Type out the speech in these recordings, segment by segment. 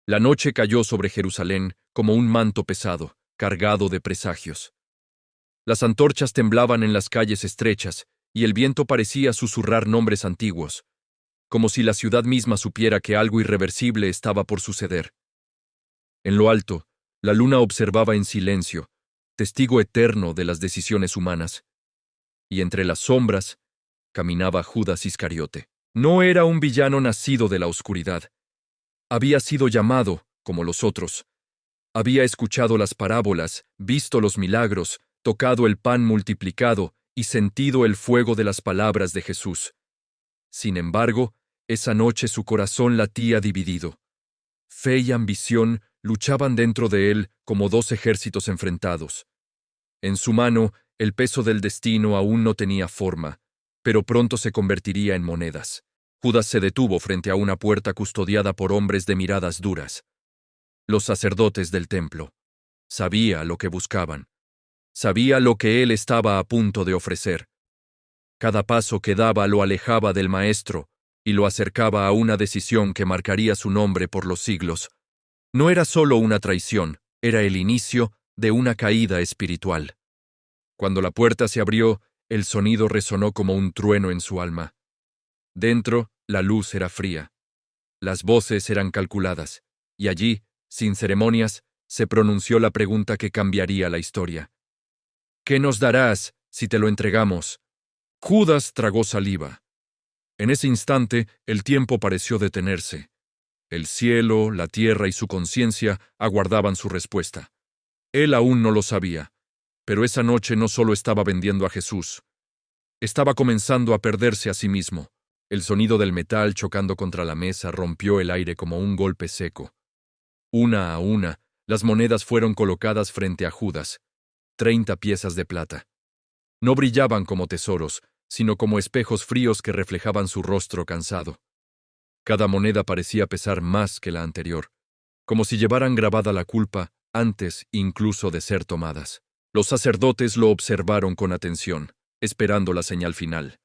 La noche cayó sobre Jerusalén como un manto pesado, cargado de presagios. Las antorchas temblaban en las calles estrechas, y el viento parecía susurrar nombres antiguos, como si la ciudad misma supiera que algo irreversible estaba por suceder. En lo alto, la luna observaba en silencio, testigo eterno de las decisiones humanas, y entre las sombras caminaba Judas Iscariote. No era un villano nacido de la oscuridad. Había sido llamado, como los otros. Había escuchado las parábolas, visto los milagros, tocado el pan multiplicado y sentido el fuego de las palabras de Jesús. Sin embargo, esa noche su corazón latía dividido. Fe y ambición luchaban dentro de él como dos ejércitos enfrentados. En su mano, el peso del destino aún no tenía forma, pero pronto se convertiría en monedas. Judas se detuvo frente a una puerta custodiada por hombres de miradas duras. Los sacerdotes del templo. Sabía lo que buscaban. Sabía lo que él estaba a punto de ofrecer. Cada paso que daba lo alejaba del Maestro y lo acercaba a una decisión que marcaría su nombre por los siglos. No era solo una traición, era el inicio de una caída espiritual. Cuando la puerta se abrió, el sonido resonó como un trueno en su alma. Dentro, la luz era fría. Las voces eran calculadas, y allí, sin ceremonias, se pronunció la pregunta que cambiaría la historia. ¿Qué nos darás si te lo entregamos? Judas tragó saliva. En ese instante, el tiempo pareció detenerse. El cielo, la tierra y su conciencia aguardaban su respuesta. Él aún no lo sabía, pero esa noche no solo estaba vendiendo a Jesús. Estaba comenzando a perderse a sí mismo. El sonido del metal chocando contra la mesa rompió el aire como un golpe seco. Una a una, las monedas fueron colocadas frente a Judas, 30 piezas de plata. No brillaban como tesoros, sino como espejos fríos que reflejaban su rostro cansado. Cada moneda parecía pesar más que la anterior, como si llevaran grabada la culpa antes incluso de ser tomadas. Los sacerdotes lo observaron con atención, esperando la señal final.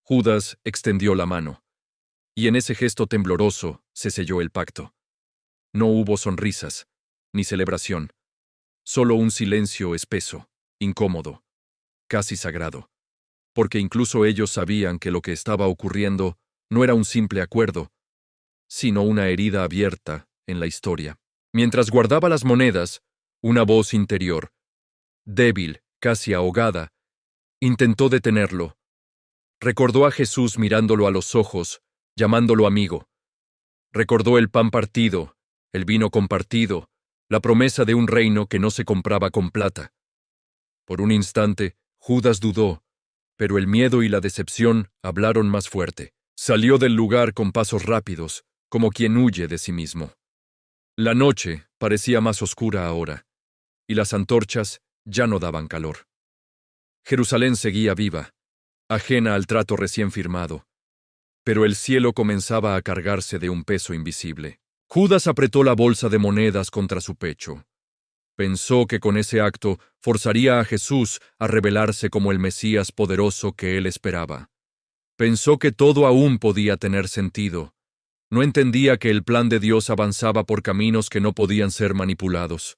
Judas extendió la mano, y en ese gesto tembloroso se selló el pacto. No hubo sonrisas, ni celebración, solo un silencio espeso, incómodo, casi sagrado, porque incluso ellos sabían que lo que estaba ocurriendo no era un simple acuerdo, sino una herida abierta en la historia. Mientras guardaba las monedas, una voz interior, débil, casi ahogada, intentó detenerlo. Recordó a Jesús mirándolo a los ojos, llamándolo amigo. Recordó el pan partido, el vino compartido, la promesa de un reino que no se compraba con plata. Por un instante, Judas dudó, pero el miedo y la decepción hablaron más fuerte. Salió del lugar con pasos rápidos, como quien huye de sí mismo. La noche parecía más oscura ahora, y las antorchas ya no daban calor. Jerusalén seguía viva, ajena al trato recién firmado, pero el cielo comenzaba a cargarse de un peso invisible. Judas apretó la bolsa de monedas contra su pecho. Pensó que con ese acto forzaría a Jesús a revelarse como el Mesías poderoso que él esperaba. Pensó que todo aún podía tener sentido. No entendía que el plan de Dios avanzaba por caminos que no podían ser manipulados.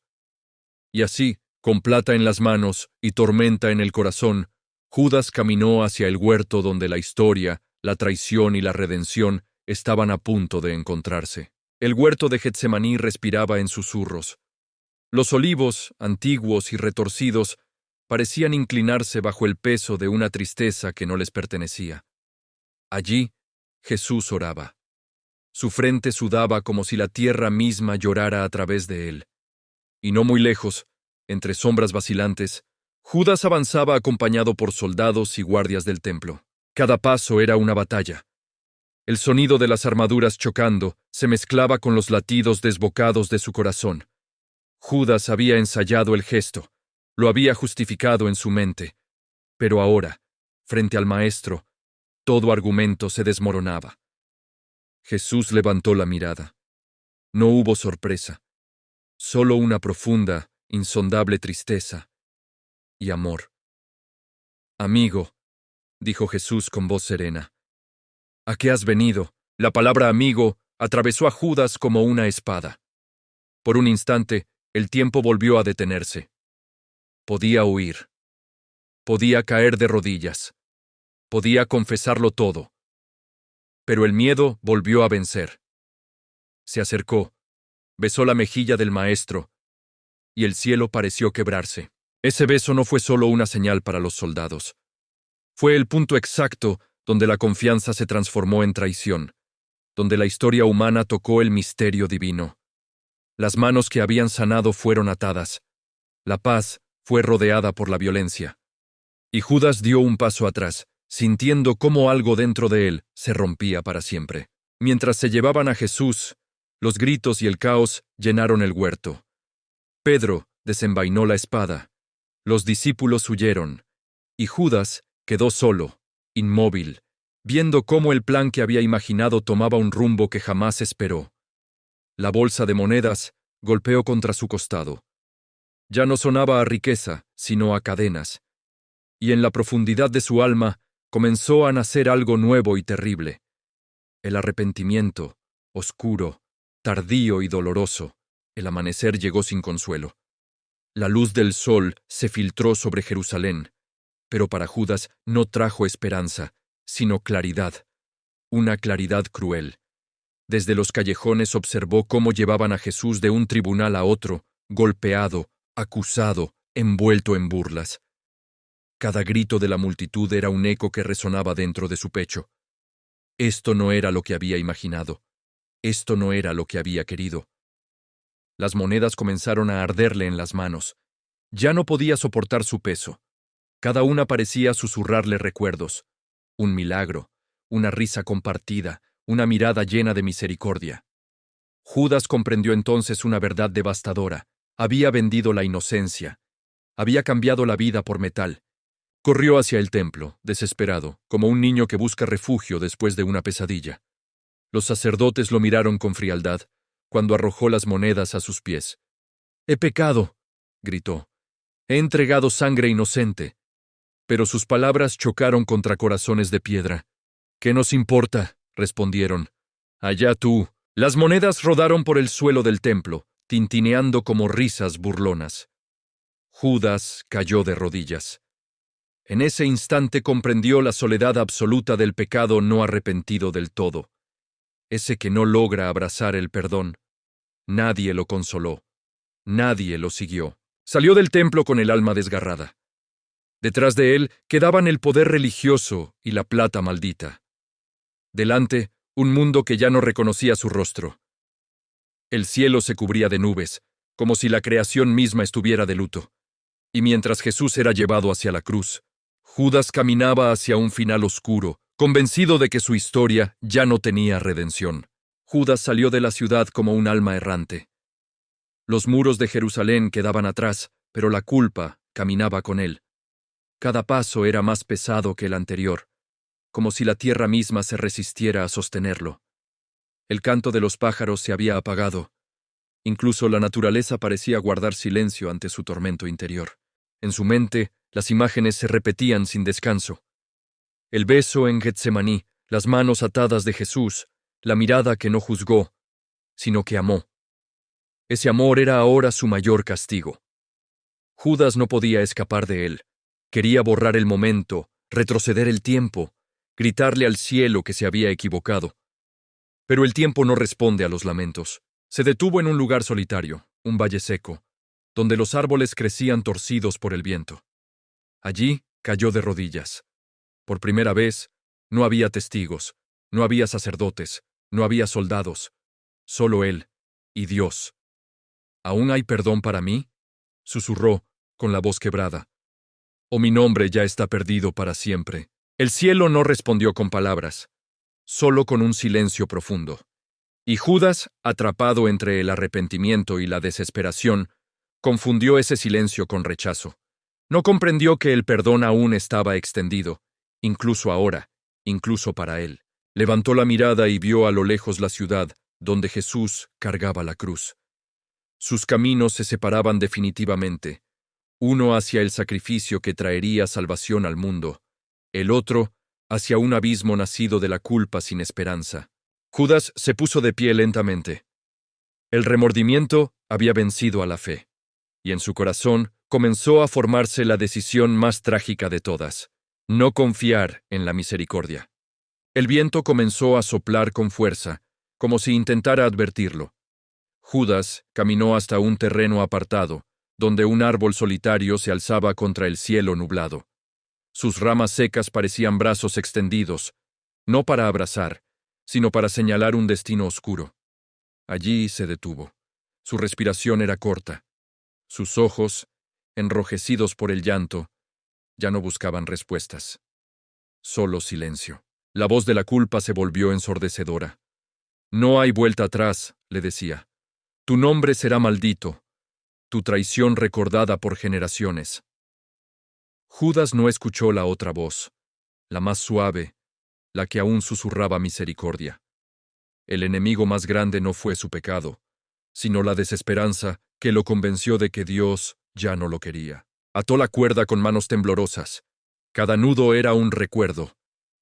Y así, con plata en las manos y tormenta en el corazón, Judas caminó hacia el huerto donde la historia, la traición y la redención estaban a punto de encontrarse. El huerto de Getsemaní respiraba en susurros. Los olivos, antiguos y retorcidos, parecían inclinarse bajo el peso de una tristeza que no les pertenecía. Allí, Jesús oraba. Su frente sudaba como si la tierra misma llorara a través de él. Y no muy lejos, entre sombras vacilantes, Judas avanzaba acompañado por soldados y guardias del templo. Cada paso era una batalla. El sonido de las armaduras chocando se mezclaba con los latidos desbocados de su corazón. Judas había ensayado el gesto, lo había justificado en su mente, pero ahora, frente al Maestro, todo argumento se desmoronaba. Jesús levantó la mirada. No hubo sorpresa, solo una profunda, insondable tristeza y amor. Amigo, dijo Jesús con voz serena, ¿a qué has venido? La palabra amigo atravesó a Judas como una espada. Por un instante, el tiempo volvió a detenerse. Podía huir. Podía caer de rodillas. Podía confesarlo todo. Pero el miedo volvió a vencer. Se acercó, besó la mejilla del maestro, y el cielo pareció quebrarse. Ese beso no fue solo una señal para los soldados. Fue el punto exacto donde la confianza se transformó en traición, donde la historia humana tocó el misterio divino. Las manos que habían sanado fueron atadas. La paz fue rodeada por la violencia. Y Judas dio un paso atrás, sintiendo cómo algo dentro de él se rompía para siempre. Mientras se llevaban a Jesús, los gritos y el caos llenaron el huerto. Pedro desenvainó la espada. Los discípulos huyeron. Y Judas quedó solo, inmóvil, viendo cómo el plan que había imaginado tomaba un rumbo que jamás esperó. La bolsa de monedas golpeó contra su costado. Ya no sonaba a riqueza, sino a cadenas. Y en la profundidad de su alma comenzó a nacer algo nuevo y terrible. El arrepentimiento, oscuro, tardío y doloroso. El amanecer llegó sin consuelo. La luz del sol se filtró sobre Jerusalén, pero para Judas no trajo esperanza, sino claridad, una claridad cruel. Desde los callejones observó cómo llevaban a Jesús de un tribunal a otro, golpeado, acusado, envuelto en burlas. Cada grito de la multitud era un eco que resonaba dentro de su pecho. Esto no era lo que había imaginado. Esto no era lo que había querido. Las monedas comenzaron a arderle en las manos. Ya no podía soportar su peso. Cada una parecía susurrarle recuerdos. Un milagro, una risa compartida, una mirada llena de misericordia. Judas comprendió entonces una verdad devastadora. Había vendido la inocencia. Había cambiado la vida por metal. Corrió hacia el templo, desesperado, como un niño que busca refugio después de una pesadilla. Los sacerdotes lo miraron con frialdad, cuando arrojó las monedas a sus pies. «He pecado», gritó. «He entregado sangre inocente». Pero sus palabras chocaron contra corazones de piedra. «¿Qué nos importa?», respondieron. «Allá tú». Las monedas rodaron por el suelo del templo, tintineando como risas burlonas. Judas cayó de rodillas. En ese instante comprendió la soledad absoluta del pecado no arrepentido del todo. Ese que no logra abrazar el perdón. Nadie lo consoló. Nadie lo siguió. Salió del templo con el alma desgarrada. Detrás de él quedaban el poder religioso y la plata maldita. Delante, un mundo que ya no reconocía su rostro. El cielo se cubría de nubes, como si la creación misma estuviera de luto. Y mientras Jesús era llevado hacia la cruz, Judas caminaba hacia un final oscuro, convencido de que su historia ya no tenía redención. Judas salió de la ciudad como un alma errante. Los muros de Jerusalén quedaban atrás, pero la culpa caminaba con él. Cada paso era más pesado que el anterior, como si la tierra misma se resistiera a sostenerlo. El canto de los pájaros se había apagado. Incluso la naturaleza parecía guardar silencio ante su tormento interior. En su mente, las imágenes se repetían sin descanso. El beso en Getsemaní, las manos atadas de Jesús, la mirada que no juzgó, sino que amó. Ese amor era ahora su mayor castigo. Judas no podía escapar de él. Quería borrar el momento, retroceder el tiempo, gritarle al cielo que se había equivocado. Pero el tiempo no responde a los lamentos. Se detuvo en un lugar solitario, un valle seco, donde los árboles crecían torcidos por el viento. Allí cayó de rodillas. Por primera vez, no había testigos, no había sacerdotes, no había soldados, solo él y Dios. ¿Aún hay perdón para mí?, susurró, con la voz quebrada. «¿O mi nombre ya está perdido para siempre?». El cielo no respondió con palabras, solo con un silencio profundo. Y Judas, atrapado entre el arrepentimiento y la desesperación, confundió ese silencio con rechazo. No comprendió que el perdón aún estaba extendido, incluso ahora, incluso para él. Levantó la mirada y vio a lo lejos la ciudad, donde Jesús cargaba la cruz. Sus caminos se separaban definitivamente, uno hacia el sacrificio que traería salvación al mundo, el otro hacia un abismo nacido de la culpa sin esperanza. Judas se puso de pie lentamente. El remordimiento había vencido a la fe, y en su corazón comenzó a formarse la decisión más trágica de todas: no confiar en la misericordia. El viento comenzó a soplar con fuerza, como si intentara advertirlo. Judas caminó hasta un terreno apartado, donde un árbol solitario se alzaba contra el cielo nublado. Sus ramas secas parecían brazos extendidos, no para abrazar, sino para señalar un destino oscuro. Allí se detuvo. Su respiración era corta. Sus ojos, enrojecidos por el llanto, ya no buscaban respuestas. Solo silencio. La voz de la culpa se volvió ensordecedora. No hay vuelta atrás, le decía. Tu nombre será maldito, tu traición recordada por generaciones. Judas no escuchó la otra voz, la más suave, la que aún susurraba misericordia. El enemigo más grande no fue su pecado, sino la desesperanza que lo convenció de que Dios ya no lo quería. Ató la cuerda con manos temblorosas. Cada nudo era un recuerdo,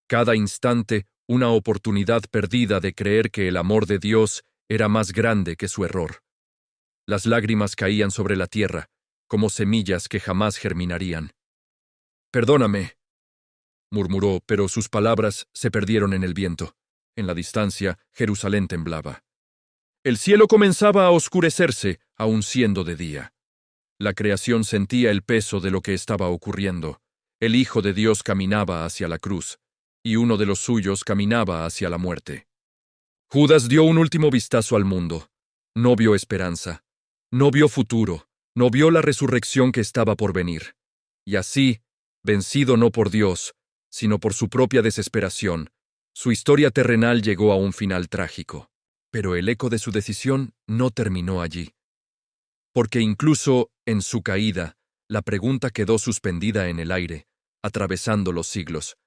cada instante una oportunidad perdida de creer que el amor de Dios era más grande que su error. Las lágrimas caían sobre la tierra, como semillas que jamás germinarían. «Perdóname», murmuró, pero sus palabras se perdieron en el viento. En la distancia, Jerusalén temblaba. El cielo comenzaba a oscurecerse, aun siendo de día. La creación sentía el peso de lo que estaba ocurriendo. El Hijo de Dios caminaba hacia la cruz, y uno de los suyos caminaba hacia la muerte. Judas dio un último vistazo al mundo. No vio esperanza, no vio futuro, no vio la resurrección que estaba por venir. Y así, vencido no por Dios, sino por su propia desesperación, su historia terrenal llegó a un final trágico. Pero el eco de su decisión no terminó allí. Porque incluso en su caída, la pregunta quedó suspendida en el aire, atravesando los siglos.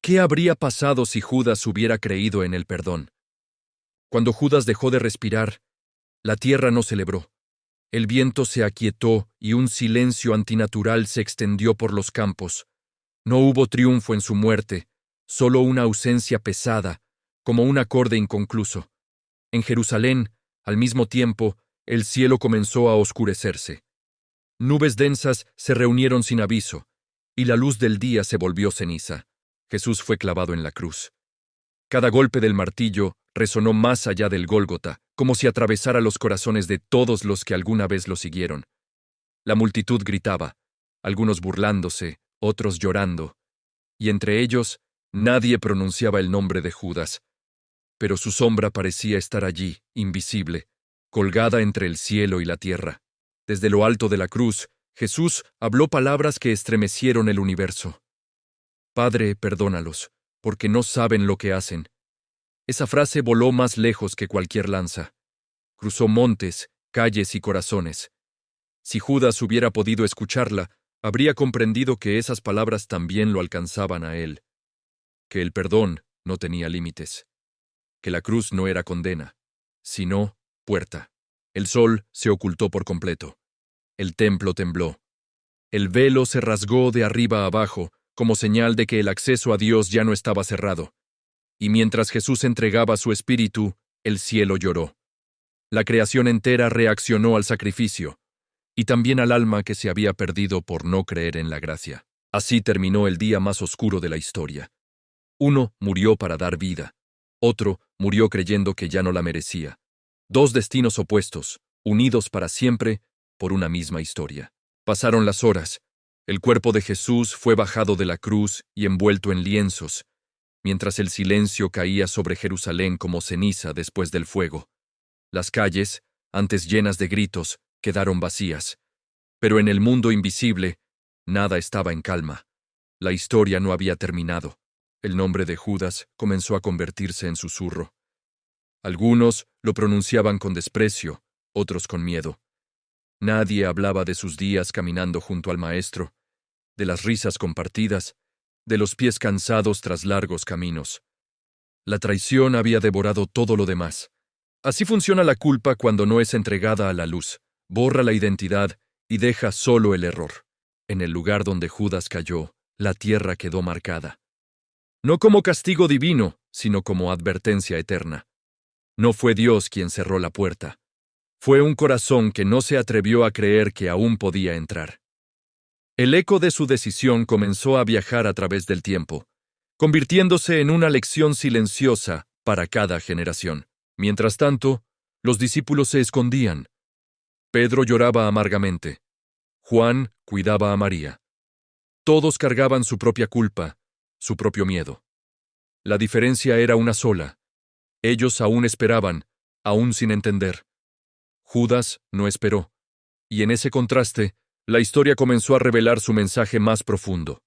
¿Qué habría pasado si Judas hubiera creído en el perdón? Cuando Judas dejó de respirar, la tierra no celebró. El viento se aquietó y un silencio antinatural se extendió por los campos. No hubo triunfo en su muerte, solo una ausencia pesada, como un acorde inconcluso. En Jerusalén, al mismo tiempo, el cielo comenzó a oscurecerse. Nubes densas se reunieron sin aviso, y la luz del día se volvió ceniza. Jesús fue clavado en la cruz. Cada golpe del martillo resonó más allá del Gólgota, como si atravesara los corazones de todos los que alguna vez lo siguieron. La multitud gritaba, algunos burlándose, otros llorando, y entre ellos nadie pronunciaba el nombre de Judas. Pero su sombra parecía estar allí, invisible, colgada entre el cielo y la tierra. Desde lo alto de la cruz, Jesús habló palabras que estremecieron el universo. Padre, perdónalos, porque no saben lo que hacen. Esa frase voló más lejos que cualquier lanza. Cruzó montes, calles y corazones. Si Judas hubiera podido escucharla, habría comprendido que esas palabras también lo alcanzaban a él, que el perdón no tenía límites, que la cruz no era condena, sino puerta. El sol se ocultó por completo. El templo tembló. El velo se rasgó de arriba a abajo, como señal de que el acceso a Dios ya no estaba cerrado. Y mientras Jesús entregaba su espíritu, el cielo lloró. La creación entera reaccionó al sacrificio, y también al alma que se había perdido por no creer en la gracia. Así terminó el día más oscuro de la historia. Uno murió para dar vida. Otro murió creyendo que ya no la merecía. Dos destinos opuestos, unidos para siempre por una misma historia. Pasaron las horas. El cuerpo de Jesús fue bajado de la cruz y envuelto en lienzos, mientras el silencio caía sobre Jerusalén como ceniza después del fuego. Las calles, antes llenas de gritos, quedaron vacías. Pero en el mundo invisible, nada estaba en calma. La historia no había terminado. El nombre de Judas comenzó a convertirse en susurro. Algunos lo pronunciaban con desprecio, otros con miedo. Nadie hablaba de sus días caminando junto al Maestro, de las risas compartidas, de los pies cansados tras largos caminos. La traición había devorado todo lo demás. Así funciona la culpa cuando no es entregada a la luz. Borra la identidad y deja solo el error. En el lugar donde Judas cayó, la tierra quedó marcada. No como castigo divino, sino como advertencia eterna. No fue Dios quien cerró la puerta. Fue un corazón que no se atrevió a creer que aún podía entrar. El eco de su decisión comenzó a viajar a través del tiempo, convirtiéndose en una lección silenciosa para cada generación. Mientras tanto, los discípulos se escondían. Pedro lloraba amargamente. Juan cuidaba a María. Todos cargaban su propia culpa, su propio miedo. La diferencia era una sola. Ellos aún esperaban, aún sin entender. Judas no esperó. Y en ese contraste, la historia comenzó a revelar su mensaje más profundo.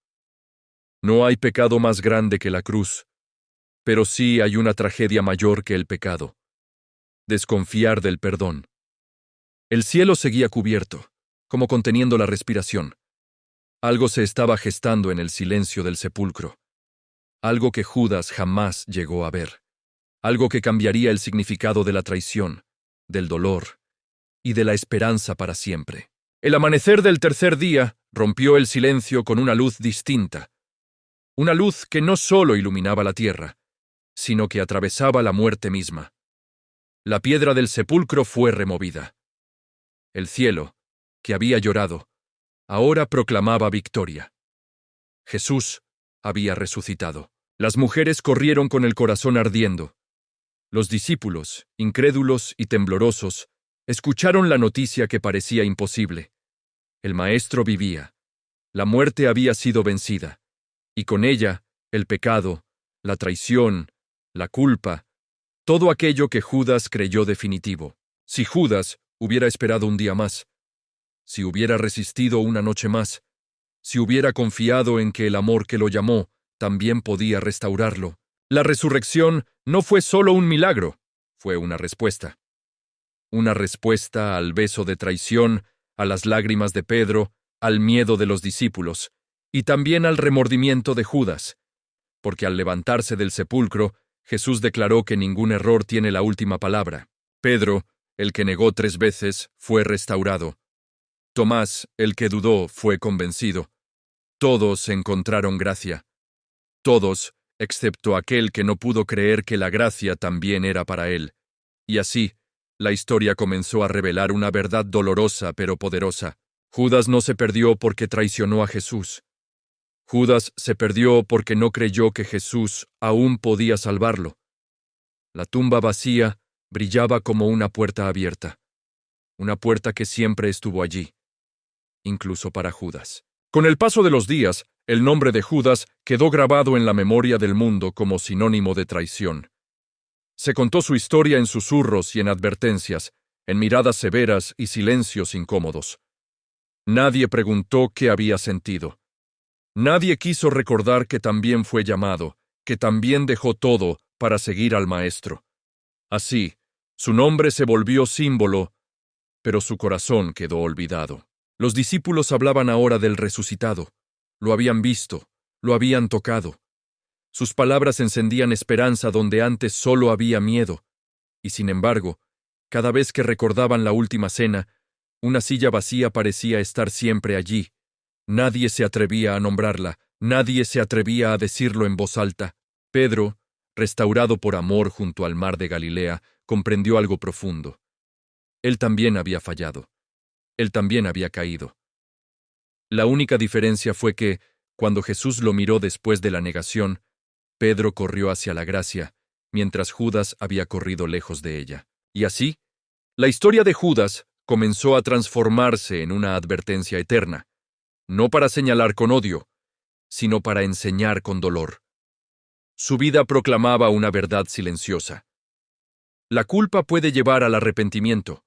No hay pecado más grande que la cruz, pero sí hay una tragedia mayor que el pecado: desconfiar del perdón. El cielo seguía cubierto, como conteniendo la respiración. Algo se estaba gestando en el silencio del sepulcro. Algo que Judas jamás llegó a ver. Algo que cambiaría el significado de la traición, del dolor y de la esperanza para siempre. El amanecer del tercer día rompió el silencio con una luz distinta. Una luz que no solo iluminaba la tierra, sino que atravesaba la muerte misma. La piedra del sepulcro fue removida. El cielo, que había llorado, ahora proclamaba victoria. Jesús había resucitado. Las mujeres corrieron con el corazón ardiendo. Los discípulos, incrédulos y temblorosos, escucharon la noticia que parecía imposible. El Maestro vivía. La muerte había sido vencida. Y con ella, el pecado, la traición, la culpa, todo aquello que Judas creyó definitivo. Si Judas hubiera esperado un día más, si hubiera resistido una noche más, si hubiera confiado en que el amor que lo llamó también podía restaurarlo, la resurrección no fue solo un milagro, fue una respuesta. Una respuesta al beso de traición, a las lágrimas de Pedro, al miedo de los discípulos, y también al remordimiento de Judas, porque al levantarse del sepulcro, Jesús declaró que ningún error tiene la última palabra. Pedro, el que negó 3 veces, fue restaurado. Tomás, el que dudó, fue convencido. Todos encontraron gracia. Todos, excepto aquel que no pudo creer que la gracia también era para él. Y así, la historia comenzó a revelar una verdad dolorosa pero poderosa. Judas no se perdió porque traicionó a Jesús. Judas se perdió porque no creyó que Jesús aún podía salvarlo. La tumba vacía brillaba como una puerta abierta. Una puerta que siempre estuvo allí, incluso para Judas. Con el paso de los días, el nombre de Judas quedó grabado en la memoria del mundo como sinónimo de traición. Se contó su historia en susurros y en advertencias, en miradas severas y silencios incómodos. Nadie preguntó qué había sentido. Nadie quiso recordar que también fue llamado, que también dejó todo para seguir al Maestro. Así, su nombre se volvió símbolo, pero su corazón quedó olvidado. Los discípulos hablaban ahora del resucitado. Lo habían visto, lo habían tocado. Sus palabras encendían esperanza donde antes solo había miedo. Y sin embargo, cada vez que recordaban la última cena, una silla vacía parecía estar siempre allí. Nadie se atrevía a nombrarla, nadie se atrevía a decirlo en voz alta. Pedro, restaurado por amor junto al mar de Galilea, comprendió algo profundo. Él también había fallado. Él también había caído. La única diferencia fue que, cuando Jesús lo miró después de la negación, Pedro corrió hacia la gracia, mientras Judas había corrido lejos de ella. Y así, la historia de Judas comenzó a transformarse en una advertencia eterna, no para señalar con odio, sino para enseñar con dolor. Su vida proclamaba una verdad silenciosa. La culpa puede llevar al arrepentimiento,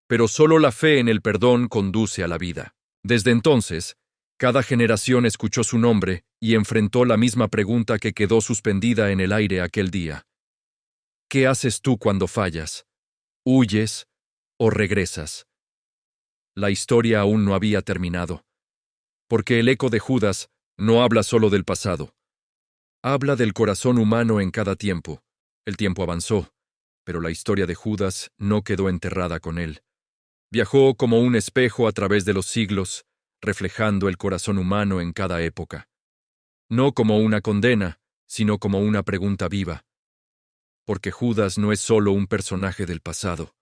pero solo la fe en el perdón conduce a la vida. Desde entonces, cada generación escuchó su nombre y enfrentó la misma pregunta que quedó suspendida en el aire aquel día. ¿Qué haces tú cuando fallas? ¿Huyes o regresas? La historia aún no había terminado, porque el eco de Judas no habla solo del pasado. Habla del corazón humano en cada tiempo. El tiempo avanzó, pero la historia de Judas no quedó enterrada con él. Viajó como un espejo a través de los siglos, reflejando el corazón humano en cada época. No como una condena, sino como una pregunta viva. porque Judas no es solo un personaje del pasado.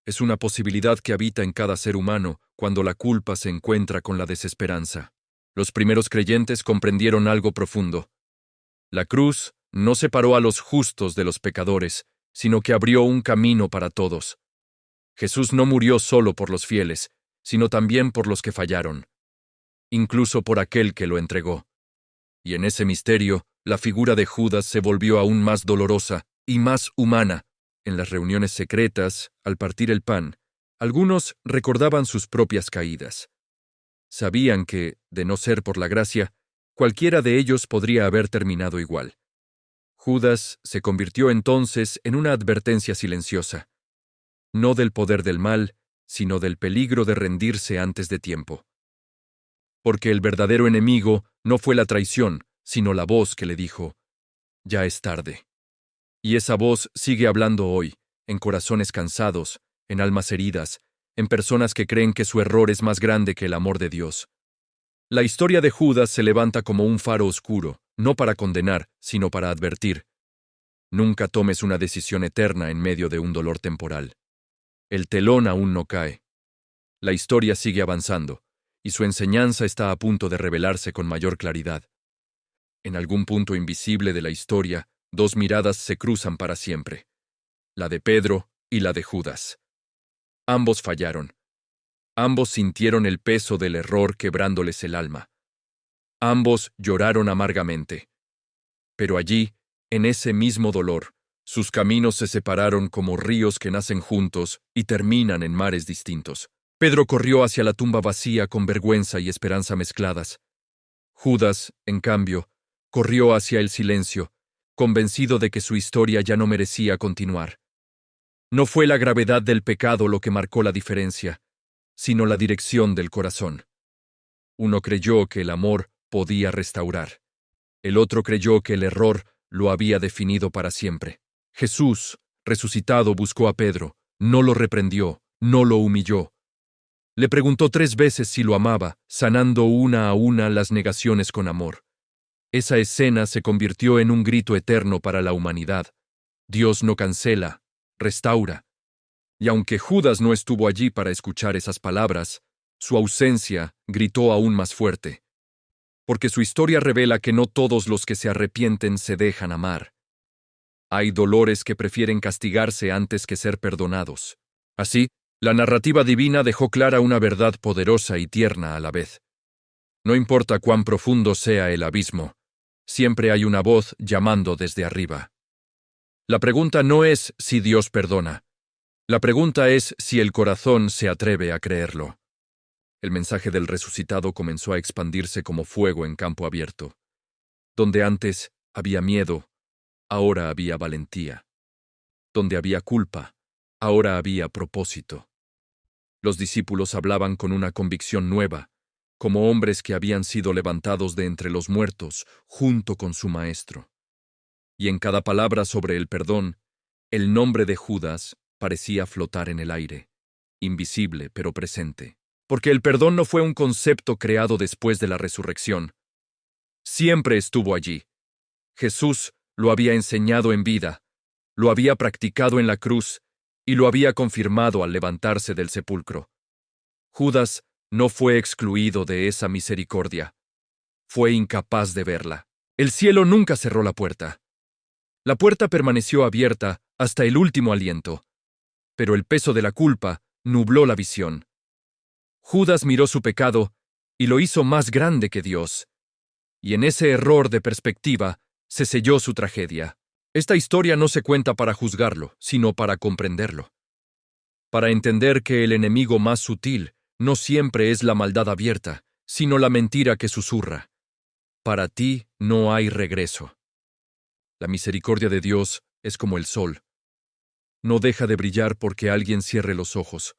Es una posibilidad que habita en cada ser humano cuando la culpa se encuentra con la desesperanza. Los primeros creyentes comprendieron algo profundo. La cruz no separó a los justos de los pecadores, sino que abrió un camino para todos. Jesús no murió solo por los fieles, sino también por los que fallaron, incluso por aquel que lo entregó. Y en ese misterio, la figura de Judas se volvió aún más dolorosa y más humana. En las reuniones secretas, al partir el pan, algunos recordaban sus propias caídas. Sabían que, de no ser por la gracia, cualquiera de ellos podría haber terminado igual. Judas se convirtió entonces en una advertencia silenciosa, no del poder del mal, sino del peligro de rendirse antes de tiempo. Porque el verdadero enemigo no fue la traición, sino la voz que le dijo, «Ya es tarde». Y esa voz sigue hablando hoy, en corazones cansados, en almas heridas, en personas que creen que su error es más grande que el amor de Dios. La historia de Judas se levanta como un faro oscuro, no para condenar, sino para advertir. Nunca tomes una decisión eterna en medio de un dolor temporal. El telón aún no cae. La historia sigue avanzando, y su enseñanza está a punto de revelarse con mayor claridad. En algún punto invisible de la historia, dos miradas se cruzan para siempre, la de Pedro y la de Judas. Ambos fallaron. Ambos sintieron el peso del error quebrándoles el alma. Ambos lloraron amargamente. Pero allí, en ese mismo dolor, sus caminos se separaron como ríos que nacen juntos y terminan en mares distintos. Pedro corrió hacia la tumba vacía con vergüenza y esperanza mezcladas. Judas, en cambio, corrió hacia el silencio, convencido de que su historia ya no merecía continuar. No fue la gravedad del pecado lo que marcó la diferencia, sino la dirección del corazón. Uno creyó que el amor podía restaurar. El otro creyó que el error lo había definido para siempre. Jesús, resucitado, buscó a Pedro, no lo reprendió, no lo humilló. Le preguntó 3 veces si lo amaba, sanando una a una las negaciones con amor. Esa escena se convirtió en un grito eterno para la humanidad. Dios no cancela, restaura. Y aunque Judas no estuvo allí para escuchar esas palabras, su ausencia gritó aún más fuerte. Porque su historia revela que no todos los que se arrepienten se dejan amar. Hay dolores que prefieren castigarse antes que ser perdonados. Así, la narrativa divina dejó clara una verdad poderosa y tierna a la vez. No importa cuán profundo sea el abismo, siempre hay una voz llamando desde arriba. La pregunta no es si Dios perdona. La pregunta es si el corazón se atreve a creerlo. El mensaje del resucitado comenzó a expandirse como fuego en campo abierto. Donde antes había miedo, ahora había valentía. Donde había culpa, ahora había propósito. Los discípulos hablaban con una convicción nueva, como hombres que habían sido levantados de entre los muertos junto con su Maestro. Y en cada palabra sobre el perdón, el nombre de Judas parecía flotar en el aire, invisible pero presente. Porque el perdón no fue un concepto creado después de la resurrección. Siempre estuvo allí. Jesús lo había enseñado en vida, lo había practicado en la cruz y lo había confirmado al levantarse del sepulcro. Judas no fue excluido de esa misericordia. Fue incapaz de verla. El cielo nunca cerró la puerta. La puerta permaneció abierta hasta el último aliento, pero el peso de la culpa nubló la visión. Judas miró su pecado y lo hizo más grande que Dios. Y en ese error de perspectiva se selló su tragedia. Esta historia no se cuenta para juzgarlo, sino para comprenderlo. Para entender que el enemigo más sutil no siempre es la maldad abierta, sino la mentira que susurra. Para ti no hay regreso. La misericordia de Dios es como el sol. No deja de brillar porque alguien cierre los ojos.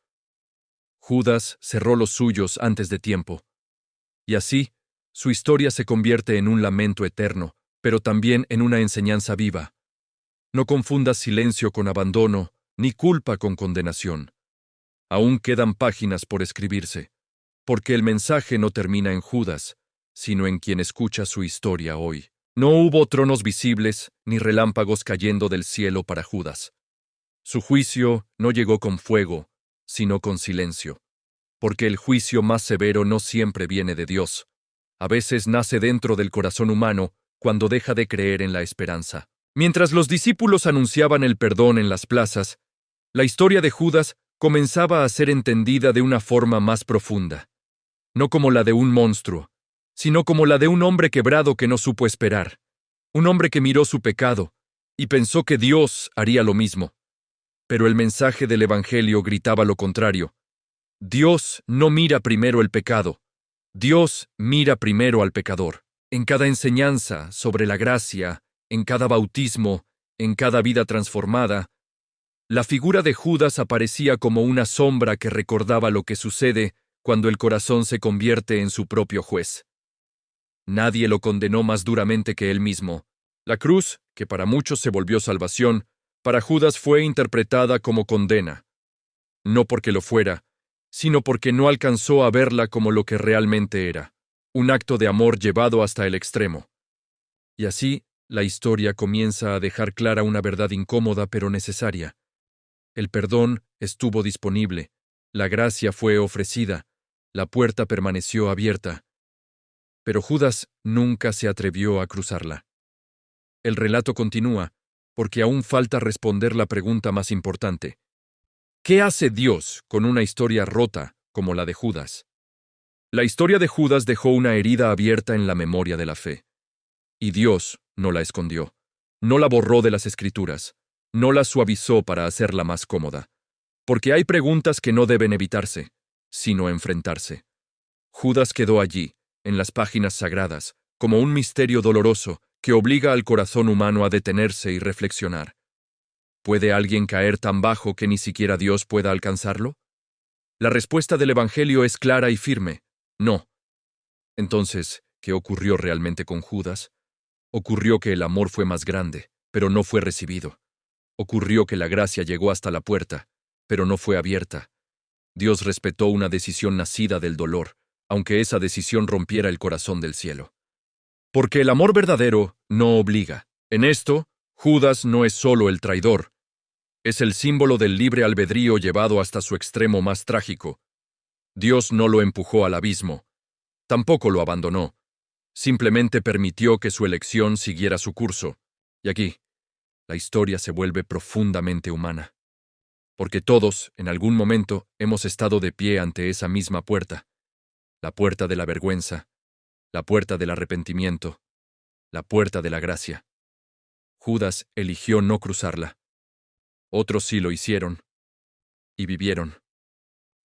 Judas cerró los suyos antes de tiempo. Y así, su historia se convierte en un lamento eterno, pero también en una enseñanza viva. No confundas silencio con abandono, ni culpa con condenación. Aún quedan páginas por escribirse, porque el mensaje no termina en Judas, sino en quien escucha su historia hoy. No hubo tronos visibles ni relámpagos cayendo del cielo para Judas. Su juicio no llegó con fuego, sino con silencio, porque el juicio más severo no siempre viene de Dios. A veces nace dentro del corazón humano cuando deja de creer en la esperanza. Mientras los discípulos anunciaban el perdón en las plazas, la historia de Judas comenzaba a ser entendida de una forma más profunda, no como la de un monstruo, sino como la de un hombre quebrado que no supo esperar, un hombre que miró su pecado y pensó que Dios haría lo mismo. Pero el mensaje del Evangelio gritaba lo contrario. Dios no mira primero el pecado, Dios mira primero al pecador. En cada enseñanza sobre la gracia, en cada bautismo, en cada vida transformada, la figura de Judas aparecía como una sombra que recordaba lo que sucede cuando el corazón se convierte en su propio juez. Nadie lo condenó más duramente que él mismo. La cruz, que para muchos se volvió salvación, para Judas fue interpretada como condena. No porque lo fuera, sino porque no alcanzó a verla como lo que realmente era, un acto de amor llevado hasta el extremo. Y así, la historia comienza a dejar clara una verdad incómoda pero necesaria. El perdón estuvo disponible, la gracia fue ofrecida, la puerta permaneció abierta. Pero Judas nunca se atrevió a cruzarla. El relato continúa, porque aún falta responder la pregunta más importante. ¿Qué hace Dios con una historia rota como la de Judas? La historia de Judas dejó una herida abierta en la memoria de la fe. Y Dios no la escondió, no la borró de las Escrituras, no la suavizó para hacerla más cómoda. Porque hay preguntas que no deben evitarse, sino enfrentarse. Judas quedó allí, en las páginas sagradas, como un misterio doloroso que obliga al corazón humano a detenerse y reflexionar. ¿Puede alguien caer tan bajo que ni siquiera Dios pueda alcanzarlo? La respuesta del Evangelio es clara y firme: no. Entonces, ¿qué ocurrió realmente con Judas? Ocurrió que el amor fue más grande, pero no fue recibido. Ocurrió que la gracia llegó hasta la puerta, pero no fue abierta. Dios respetó una decisión nacida del dolor, aunque esa decisión rompiera el corazón del cielo. Porque el amor verdadero no obliga. En esto, Judas no es solo el traidor, es el símbolo del libre albedrío llevado hasta su extremo más trágico. Dios no lo empujó al abismo, tampoco lo abandonó, simplemente permitió que su elección siguiera su curso. Y aquí, la historia se vuelve profundamente humana. Porque todos, en algún momento, hemos estado de pie ante esa misma puerta, la puerta de la vergüenza, la puerta del arrepentimiento, la puerta de la gracia. Judas eligió no cruzarla. Otros sí lo hicieron, y vivieron.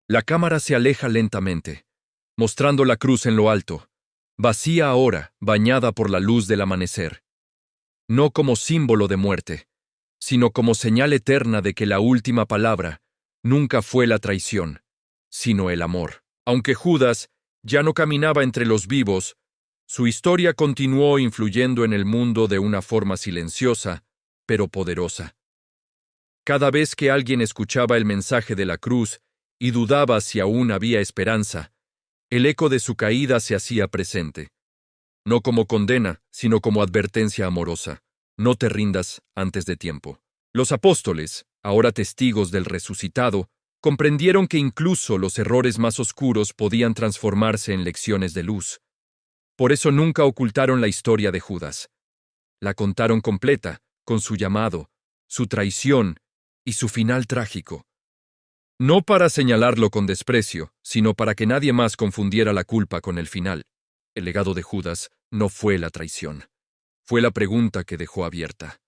La cámara se aleja lentamente, mostrando la cruz en lo alto, vacía ahora, bañada por la luz del amanecer. No como símbolo de muerte, sino como señal eterna de que la última palabra nunca fue la traición, sino el amor. Aunque Judas ya no caminaba entre los vivos, su historia continuó influyendo en el mundo de una forma silenciosa, pero poderosa. Cada vez que alguien escuchaba el mensaje de la cruz y dudaba si aún había esperanza, el eco de su caída se hacía presente. No como condena, sino como advertencia amorosa. No te rindas antes de tiempo. Los apóstoles, ahora testigos del resucitado, comprendieron que incluso los errores más oscuros podían transformarse en lecciones de luz. Por eso nunca ocultaron la historia de Judas. La contaron completa, con su llamado, su traición y su final trágico. No para señalarlo con desprecio, sino para que nadie más confundiera la culpa con el final. El legado de Judas no fue la traición. Fue la pregunta que dejó abierta.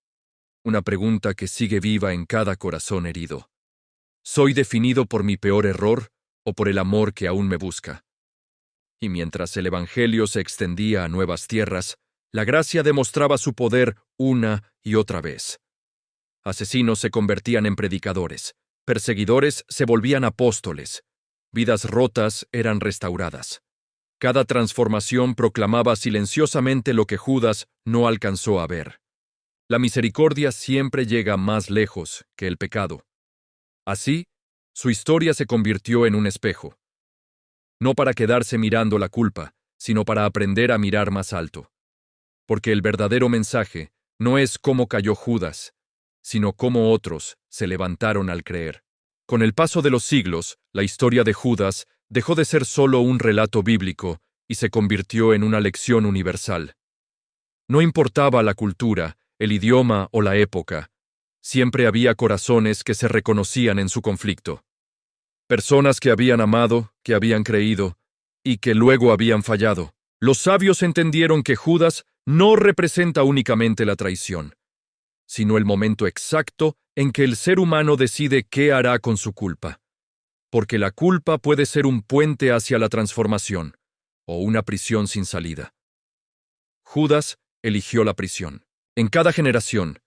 Una pregunta que sigue viva en cada corazón herido. ¿Soy definido por mi peor error o por el amor que aún me busca? Y mientras el Evangelio se extendía a nuevas tierras, la gracia demostraba su poder una y otra vez. Asesinos se convertían en predicadores, perseguidores se volvían apóstoles, vidas rotas eran restauradas. Cada transformación proclamaba silenciosamente lo que Judas no alcanzó a ver. La misericordia siempre llega más lejos que el pecado. Así, su historia se convirtió en un espejo. No para quedarse mirando la culpa, sino para aprender a mirar más alto. porque el verdadero mensaje no es cómo cayó Judas, sino cómo otros se levantaron al creer. Con el paso de los siglos, la historia de Judas dejó de ser solo un relato bíblico y se convirtió en una lección universal. No importaba la cultura, el idioma o la época, siempre había corazones que se reconocían en su conflicto. Personas que habían amado, que habían creído, y que luego habían fallado. Los sabios entendieron que Judas no representa únicamente la traición, sino el momento exacto en que el ser humano decide qué hará con su culpa. Porque la culpa puede ser un puente hacia la transformación, o una prisión sin salida. Judas eligió la prisión. En cada generación,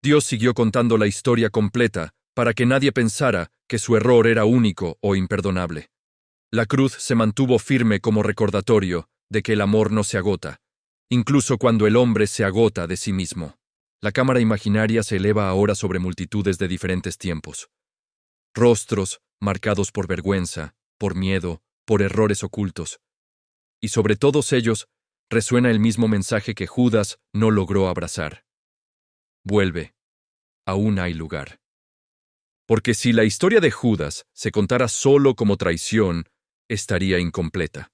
Dios siguió contando la historia completa para que nadie pensara que su error era único o imperdonable. La cruz se mantuvo firme como recordatorio de que el amor no se agota, incluso cuando el hombre se agota de sí mismo. La cámara imaginaria se eleva ahora sobre multitudes de diferentes tiempos. Rostros marcados por vergüenza, por miedo, por errores ocultos. Y sobre todos ellos resuena el mismo mensaje que Judas no logró abrazar. Vuelve, aún hay lugar. Porque si la historia de Judas se contara solo como traición, estaría incompleta.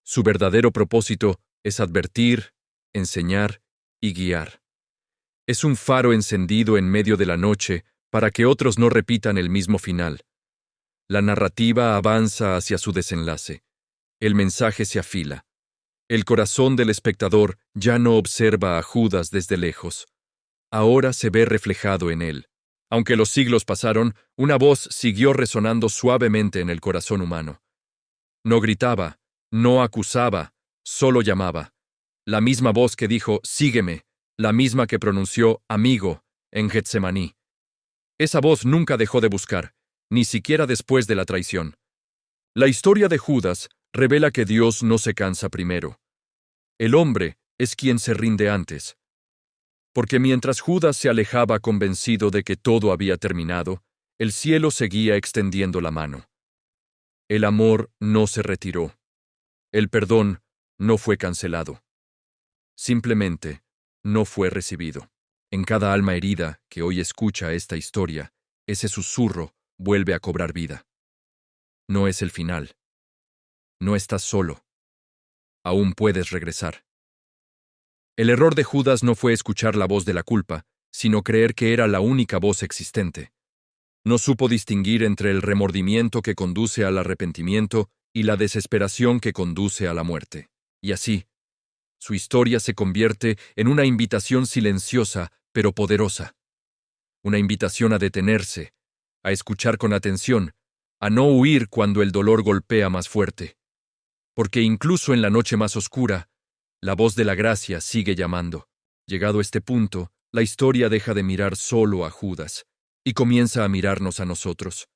Su verdadero propósito es advertir, enseñar y guiar. Es un faro encendido en medio de la noche para que otros no repitan el mismo final. La narrativa avanza hacia su desenlace. El mensaje se afila. El corazón del espectador ya no observa a Judas desde lejos. Ahora se ve reflejado en él. Aunque los siglos pasaron, una voz siguió resonando suavemente en el corazón humano. No gritaba, no acusaba, solo llamaba. La misma voz que dijo, sígueme, la misma que pronunció, amigo, en Getsemaní. Esa voz nunca dejó de buscar, ni siquiera después de la traición. La historia de Judas revela que Dios no se cansa primero. El hombre es quien se rinde antes. Porque mientras Judas se alejaba convencido de que todo había terminado, el cielo seguía extendiendo la mano. El amor no se retiró. El perdón no fue cancelado. Simplemente no fue recibido. En cada alma herida que hoy escucha esta historia, ese susurro vuelve a cobrar vida. No es el final. No estás solo. Aún puedes regresar. El error de Judas no fue escuchar la voz de la culpa, sino creer que era la única voz existente. No supo distinguir entre el remordimiento que conduce al arrepentimiento y la desesperación que conduce a la muerte. Y así, su historia se convierte en una invitación silenciosa, pero poderosa. Una invitación a detenerse, a escuchar con atención, a no huir cuando el dolor golpea más fuerte. Porque incluso en la noche más oscura, la voz de la gracia sigue llamando. Llegado este punto, la historia deja de mirar solo a Judas y comienza a mirarnos a nosotros.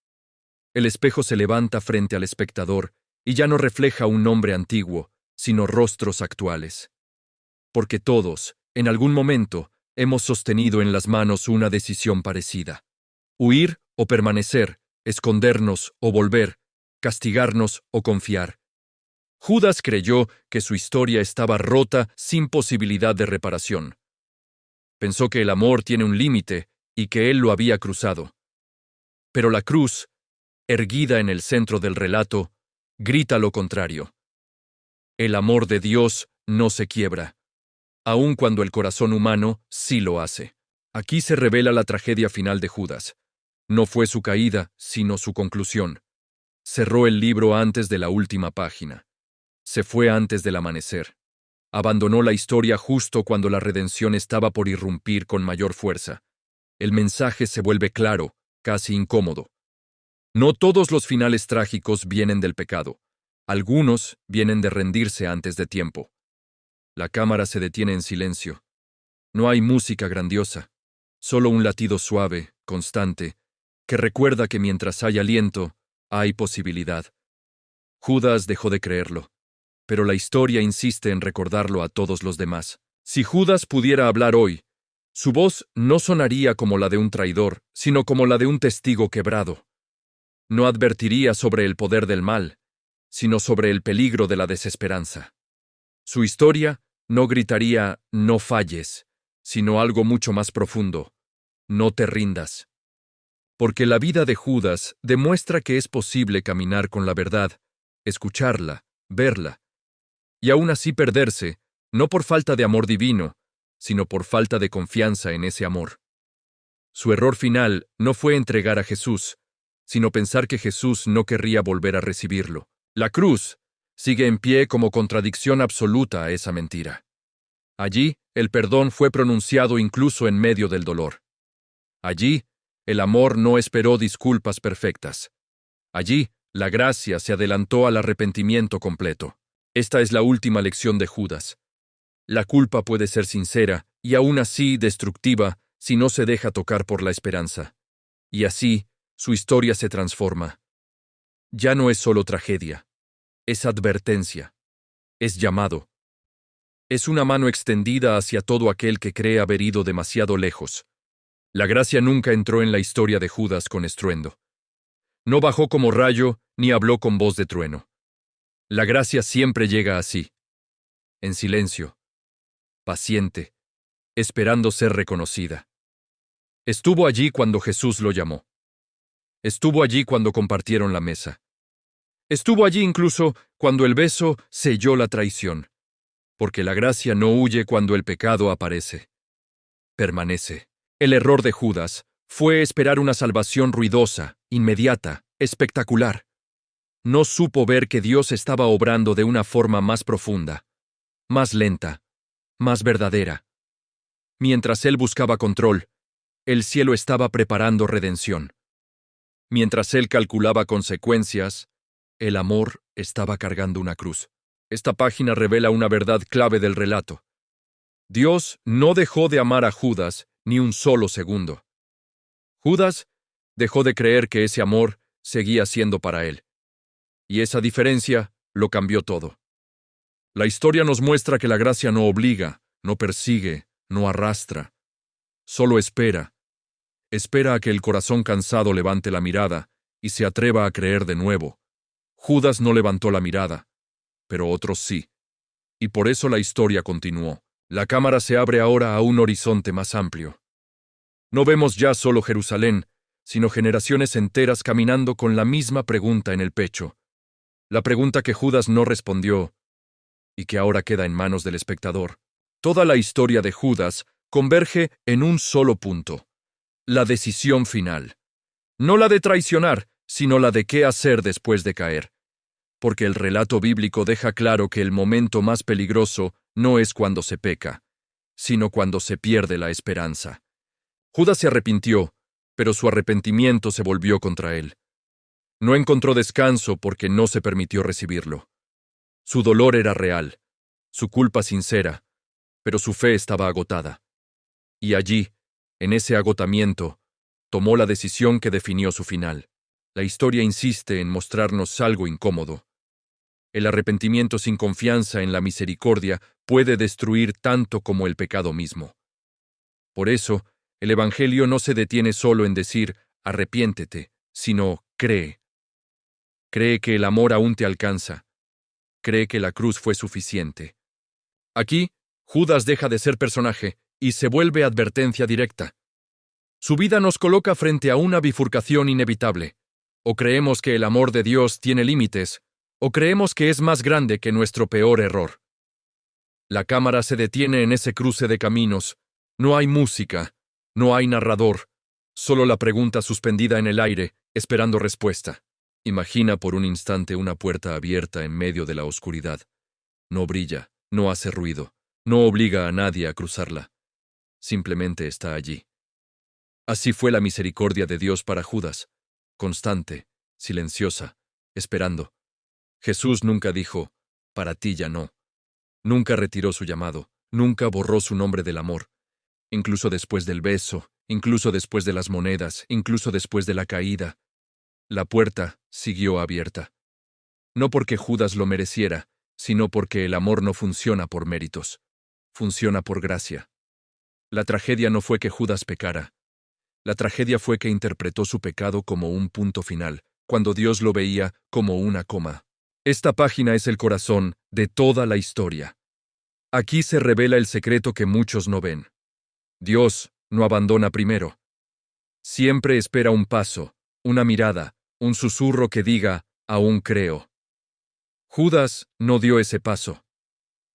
El espejo se levanta frente al espectador y ya no refleja un nombre antiguo, sino rostros actuales. Porque todos, en algún momento, hemos sostenido en las manos una decisión parecida. Huir o permanecer, escondernos o volver, castigarnos o confiar. Judas creyó que su historia estaba rota sin posibilidad de reparación. Pensó que el amor tiene un límite y que él lo había cruzado. Pero la cruz, erguida en el centro del relato, grita lo contrario. El amor de Dios no se quiebra, aun cuando el corazón humano sí lo hace. Aquí se revela la tragedia final de Judas. No fue su caída, sino su conclusión. Cerró el libro antes de la última página. Se fue antes del amanecer. Abandonó la historia justo cuando la redención estaba por irrumpir con mayor fuerza. El mensaje se vuelve claro, casi incómodo. No todos los finales trágicos vienen del pecado. Algunos vienen de rendirse antes de tiempo. La cámara se detiene en silencio. No hay música grandiosa, solo un latido suave, constante, que recuerda que mientras hay aliento, hay posibilidad. Judas dejó de creerlo, pero la historia insiste en recordarlo a todos los demás. Si Judas pudiera hablar hoy, su voz no sonaría como la de un traidor, sino como la de un testigo quebrado. No advertiría sobre el poder del mal, sino sobre el peligro de la desesperanza. Su historia no gritaría «no falles», sino algo mucho más profundo: «no te rindas». Porque la vida de Judas demuestra que es posible caminar con la verdad, escucharla, verla, y aún así perderse, no por falta de amor divino, sino por falta de confianza en ese amor. Su error final no fue entregar a Jesús, sino pensar que Jesús no querría volver a recibirlo. La cruz sigue en pie como contradicción absoluta a esa mentira. Allí, el perdón fue pronunciado incluso en medio del dolor. Allí, el amor no esperó disculpas perfectas. Allí, la gracia se adelantó al arrepentimiento completo. Esta es la última lección de Judas. La culpa puede ser sincera y aún así destructiva si no se deja tocar por la esperanza. Y así, su historia se transforma. Ya no es solo tragedia, es advertencia, es llamado. Es una mano extendida hacia todo aquel que cree haber ido demasiado lejos. La gracia nunca entró en la historia de Judas con estruendo. No bajó como rayo ni habló con voz de trueno. La gracia siempre llega así, en silencio, paciente, esperando ser reconocida. Estuvo allí cuando Jesús lo llamó. Estuvo allí cuando compartieron la mesa. Estuvo allí incluso cuando el beso selló la traición. Porque la gracia no huye cuando el pecado aparece. Permanece. El error de Judas fue esperar una salvación ruidosa, inmediata, espectacular. No supo ver que Dios estaba obrando de una forma más profunda, más lenta, más verdadera. Mientras él buscaba control, el cielo estaba preparando redención. Mientras él calculaba consecuencias, el amor estaba cargando una cruz. Esta página revela una verdad clave del relato. Dios no dejó de amar a Judas ni un solo segundo. Judas dejó de creer que ese amor seguía siendo para él. Y esa diferencia lo cambió todo. La historia nos muestra que la gracia no obliga, no persigue, no arrastra. Solo espera. Espera a que el corazón cansado levante la mirada y se atreva a creer de nuevo. Judas no levantó la mirada, pero otros sí. Y por eso la historia continuó. La cámara se abre ahora a un horizonte más amplio. No vemos ya solo Jerusalén, sino generaciones enteras caminando con la misma pregunta en el pecho. La pregunta que Judas no respondió y que ahora queda en manos del espectador. Toda la historia de Judas converge en un solo punto: la decisión final. No la de traicionar, sino la de qué hacer después de caer. Porque el relato bíblico deja claro que el momento más peligroso no es cuando se peca, sino cuando se pierde la esperanza. Judas se arrepintió, pero su arrepentimiento se volvió contra él. No encontró descanso porque no se permitió recibirlo. Su dolor era real, su culpa sincera, pero su fe estaba agotada. Y allí, en ese agotamiento, tomó la decisión que definió su final. La historia insiste en mostrarnos algo incómodo. El arrepentimiento sin confianza en la misericordia puede destruir tanto como el pecado mismo. Por eso, el Evangelio no se detiene solo en decir arrepiéntete, sino cree. Cree que el amor aún te alcanza. Cree que la cruz fue suficiente. Aquí, Judas deja de ser personaje y se vuelve advertencia directa. Su vida nos coloca frente a una bifurcación inevitable. O creemos que el amor de Dios tiene límites, o creemos que es más grande que nuestro peor error. La cámara se detiene en ese cruce de caminos. No hay música, no hay narrador, solo la pregunta suspendida en el aire, esperando respuesta. Imagina por un instante una puerta abierta en medio de la oscuridad. No brilla, no hace ruido, no obliga a nadie a cruzarla. Simplemente está allí. Así fue la misericordia de Dios para Judas, constante, silenciosa, esperando. Jesús nunca dijo, para ti ya no. Nunca retiró su llamado, nunca borró su nombre del amor. Incluso después del beso, incluso después de las monedas, incluso después de la caída, la puerta siguió abierta. No porque Judas lo mereciera, sino porque el amor no funciona por méritos. Funciona por gracia. La tragedia no fue que Judas pecara. La tragedia fue que interpretó su pecado como un punto final, cuando Dios lo veía como una coma. Esta página es el corazón de toda la historia. Aquí se revela el secreto que muchos no ven. Dios no abandona primero. Siempre espera un paso, una mirada, un susurro que diga, aún creo. Judas no dio ese paso.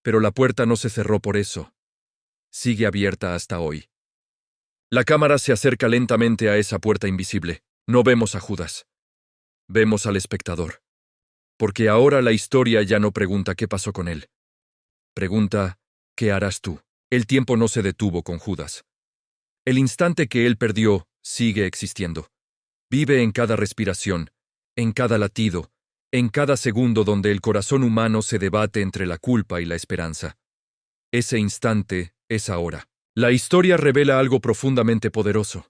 Pero la puerta no se cerró por eso. Sigue abierta hasta hoy. La cámara se acerca lentamente a esa puerta invisible. No vemos a Judas. Vemos al espectador. Porque ahora la historia ya no pregunta qué pasó con él. Pregunta, ¿qué harás tú? El tiempo no se detuvo con Judas. El instante que él perdió sigue existiendo. Vive en cada respiración, en cada latido, en cada segundo donde el corazón humano se debate entre la culpa y la esperanza. Ese instante es ahora. La historia revela algo profundamente poderoso.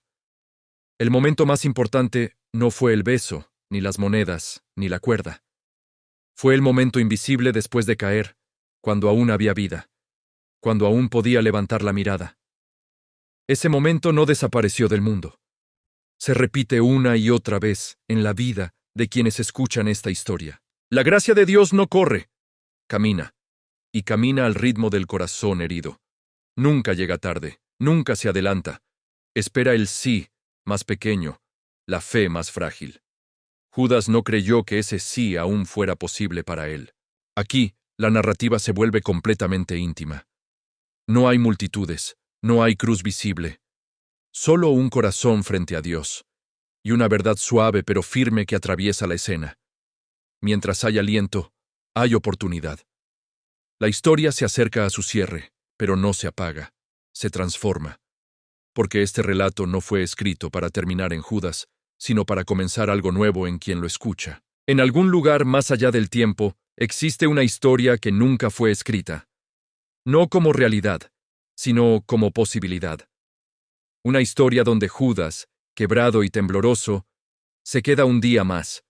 El momento más importante no fue el beso, ni las monedas, ni la cuerda. Fue el momento invisible después de caer, cuando aún había vida, cuando aún podía levantar la mirada. Ese momento no desapareció del mundo. Se repite una y otra vez en la vida de quienes escuchan esta historia. La gracia de Dios no corre, camina, y camina al ritmo del corazón herido. Nunca llega tarde, nunca se adelanta. Espera el sí más pequeño, la fe más frágil. Judas no creyó que ese sí aún fuera posible para él. Aquí, la narrativa se vuelve completamente íntima. No hay multitudes, no hay cruz visible. Solo un corazón frente a Dios. Y una verdad suave pero firme que atraviesa la escena. Mientras hay aliento, hay oportunidad. La historia se acerca a su cierre, pero no se apaga, se transforma. Porque este relato no fue escrito para terminar en Judas, sino para comenzar algo nuevo en quien lo escucha. En algún lugar más allá del tiempo, existe una historia que nunca fue escrita. No como realidad, sino como posibilidad. Una historia donde Judas, quebrado y tembloroso, se queda un día más,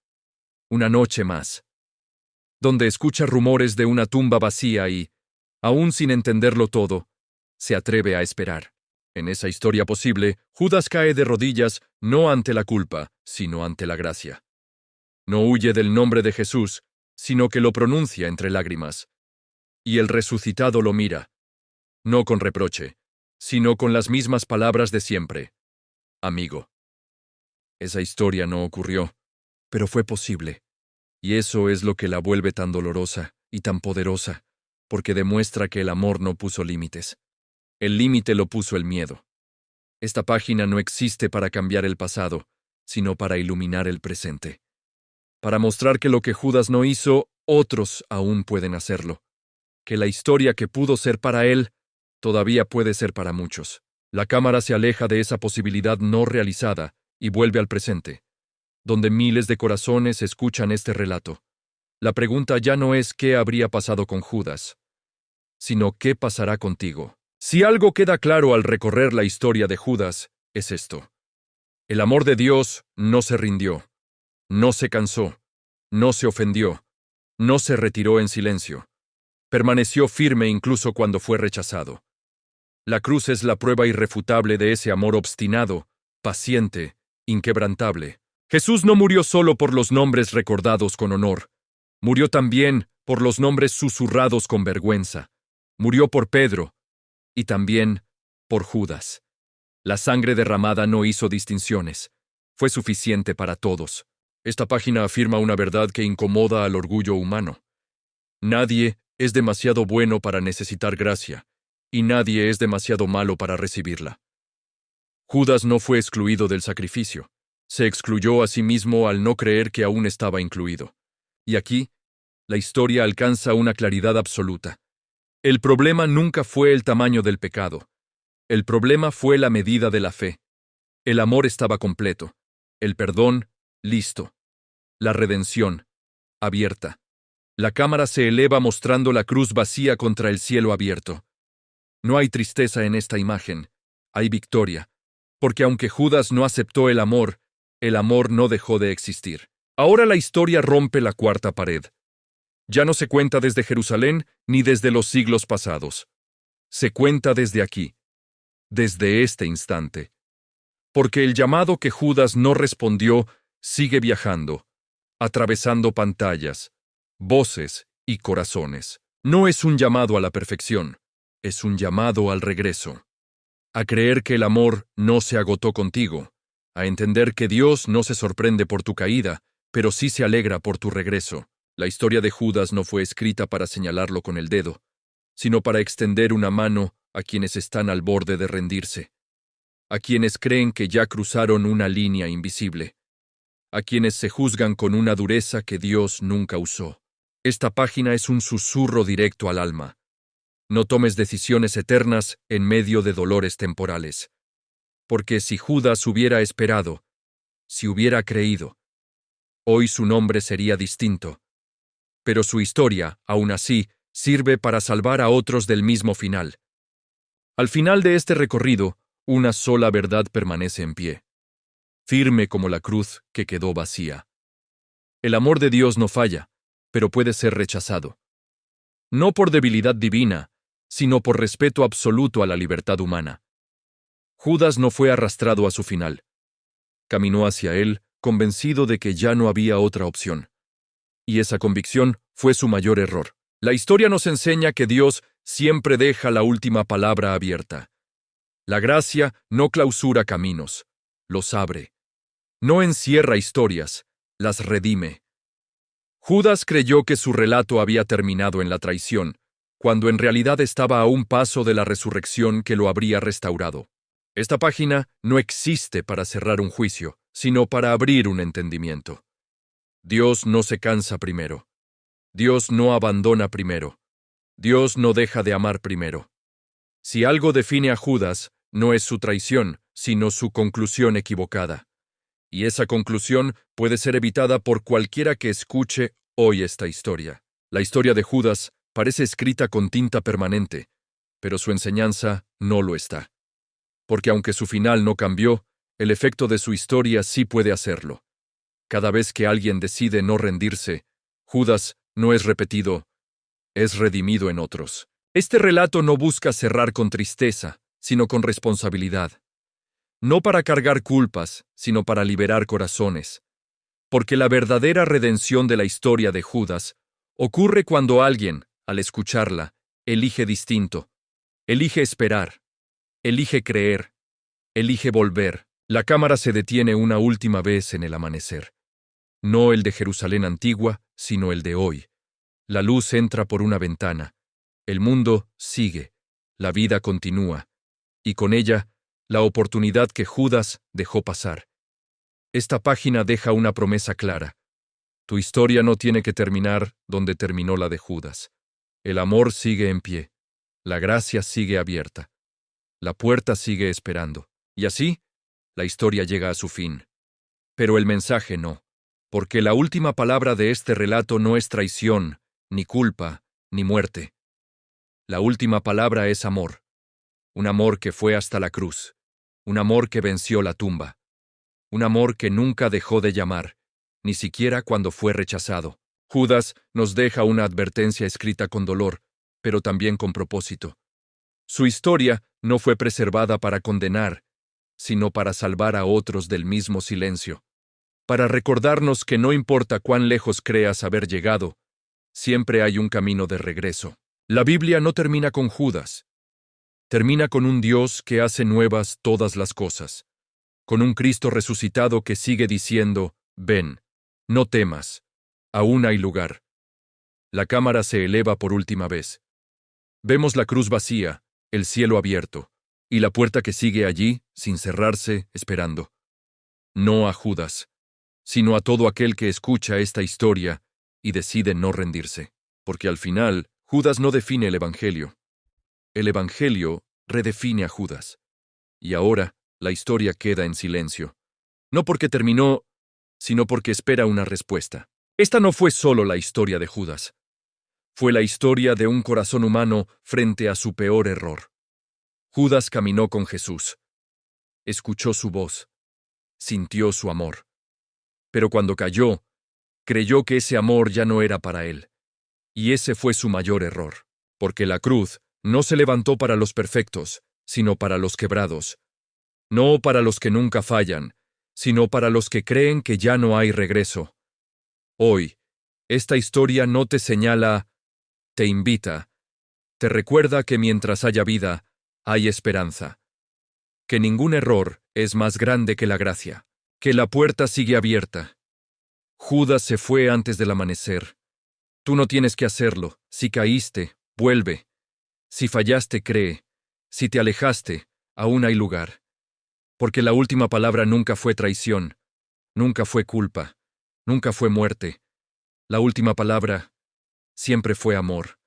una noche más. Donde escucha rumores de una tumba vacía y, aún sin entenderlo todo, se atreve a esperar. En esa historia posible, Judas cae de rodillas no ante la culpa, sino ante la gracia. No huye del nombre de Jesús, sino que lo pronuncia entre lágrimas. Y el resucitado lo mira, no con reproche, sino con las mismas palabras de siempre. Amigo. Esa historia no ocurrió, pero fue posible. Y eso es lo que la vuelve tan dolorosa y tan poderosa, porque demuestra que el amor no puso límites. El límite lo puso el miedo. Esta página no existe para cambiar el pasado, sino para iluminar el presente. Para mostrar que lo que Judas no hizo, otros aún pueden hacerlo. Que la historia que pudo ser para él, todavía puede ser para muchos. La cámara se aleja de esa posibilidad no realizada y vuelve al presente, donde miles de corazones escuchan este relato. La pregunta ya no es qué habría pasado con Judas, sino qué pasará contigo. Si algo queda claro al recorrer la historia de Judas, es esto. El amor de Dios no se rindió, no se cansó, no se ofendió, no se retiró en silencio. Permaneció firme incluso cuando fue rechazado. La cruz es la prueba irrefutable de ese amor obstinado, paciente, inquebrantable. Jesús no murió solo por los nombres recordados con honor, murió también por los nombres susurrados con vergüenza. Murió por Pedro, y también por Judas. La sangre derramada no hizo distinciones. Fue suficiente para todos. Esta página afirma una verdad que incomoda al orgullo humano. Nadie es demasiado bueno para necesitar gracia, y nadie es demasiado malo para recibirla. Judas no fue excluido del sacrificio. Se excluyó a sí mismo al no creer que aún estaba incluido. Y aquí, la historia alcanza una claridad absoluta. El problema nunca fue el tamaño del pecado. El problema fue la medida de la fe. El amor estaba completo. El perdón, listo. La redención, abierta. La cámara se eleva mostrando la cruz vacía contra el cielo abierto. No hay tristeza en esta imagen. Hay victoria. Porque aunque Judas no aceptó el amor no dejó de existir. Ahora la historia rompe la cuarta pared. Ya no se cuenta desde Jerusalén ni desde los siglos pasados. Se cuenta desde aquí, desde este instante. Porque el llamado que Judas no respondió sigue viajando, atravesando pantallas, voces y corazones. No es un llamado a la perfección, es un llamado al regreso, a creer que el amor no se agotó contigo, a entender que Dios no se sorprende por tu caída, pero sí se alegra por tu regreso. La historia de Judas no fue escrita para señalarlo con el dedo, sino para extender una mano a quienes están al borde de rendirse, a quienes creen que ya cruzaron una línea invisible, a quienes se juzgan con una dureza que Dios nunca usó. Esta página es un susurro directo al alma. No tomes decisiones eternas en medio de dolores temporales. Porque si Judas hubiera esperado, si hubiera creído, hoy su nombre sería distinto. Pero su historia, aún así, sirve para salvar a otros del mismo final. Al final de este recorrido, una sola verdad permanece en pie, firme como la cruz que quedó vacía. El amor de Dios no falla, pero puede ser rechazado. No por debilidad divina, sino por respeto absoluto a la libertad humana. Judas no fue arrastrado a su final. Caminó hacia él, convencido de que ya no había otra opción. Y esa convicción fue su mayor error. La historia nos enseña que Dios siempre deja la última palabra abierta. La gracia no clausura caminos, los abre. No encierra historias, las redime. Judas creyó que su relato había terminado en la traición, cuando en realidad estaba a un paso de la resurrección que lo habría restaurado. Esta página no existe para cerrar un juicio, sino para abrir un entendimiento. Dios no se cansa primero. Dios no abandona primero. Dios no deja de amar primero. Si algo define a Judas, no es su traición, sino su conclusión equivocada. Y esa conclusión puede ser evitada por cualquiera que escuche hoy esta historia. La historia de Judas parece escrita con tinta permanente, pero su enseñanza no lo está. Porque aunque su final no cambió, el efecto de su historia sí puede hacerlo. Cada vez que alguien decide no rendirse, Judas no es repetido, es redimido en otros. Este relato no busca cerrar con tristeza, sino con responsabilidad. No para cargar culpas, sino para liberar corazones. Porque la verdadera redención de la historia de Judas ocurre cuando alguien, al escucharla, elige distinto, elige esperar, elige creer, elige volver. La cámara se detiene una última vez en el amanecer. No el de Jerusalén antigua, sino el de hoy. La luz entra por una ventana. El mundo sigue. La vida continúa. Y con ella, la oportunidad que Judas dejó pasar. Esta página deja una promesa clara. Tu historia no tiene que terminar donde terminó la de Judas. El amor sigue en pie. La gracia sigue abierta. La puerta sigue esperando. Y así, la historia llega a su fin. Pero el mensaje no. Porque la última palabra de este relato no es traición, ni culpa, ni muerte. La última palabra es amor. Un amor que fue hasta la cruz. Un amor que venció la tumba. Un amor que nunca dejó de llamar, ni siquiera cuando fue rechazado. Judas nos deja una advertencia escrita con dolor, pero también con propósito. Su historia no fue preservada para condenar, sino para salvar a otros del mismo silencio. Para recordarnos que no importa cuán lejos creas haber llegado, siempre hay un camino de regreso. La Biblia no termina con Judas. Termina con un Dios que hace nuevas todas las cosas. Con un Cristo resucitado que sigue diciendo, ven, no temas, aún hay lugar. La cámara se eleva por última vez. Vemos la cruz vacía, el cielo abierto, y la puerta que sigue allí, sin cerrarse, esperando. No a Judas, sino a todo aquel que escucha esta historia y decide no rendirse. Porque al final, Judas no define el Evangelio. El Evangelio redefine a Judas. Y ahora, la historia queda en silencio. No porque terminó, sino porque espera una respuesta. Esta no fue solo la historia de Judas. Fue la historia de un corazón humano frente a su peor error. Judas caminó con Jesús. Escuchó su voz. Sintió su amor. Pero cuando cayó, creyó que ese amor ya no era para él. Y ese fue su mayor error. Porque la cruz no se levantó para los perfectos, sino para los quebrados. No para los que nunca fallan, sino para los que creen que ya no hay regreso. Hoy, esta historia no te señala, te invita, Te recuerda que mientras haya vida, hay esperanza. Que ningún error es más grande que la gracia. Que la puerta sigue abierta. Judas se fue antes del amanecer. Tú no tienes que hacerlo. Si caíste, vuelve. Si fallaste, cree. Si te alejaste, aún hay lugar. Porque la última palabra nunca fue traición, nunca fue culpa, nunca fue muerte. La última palabra siempre fue amor.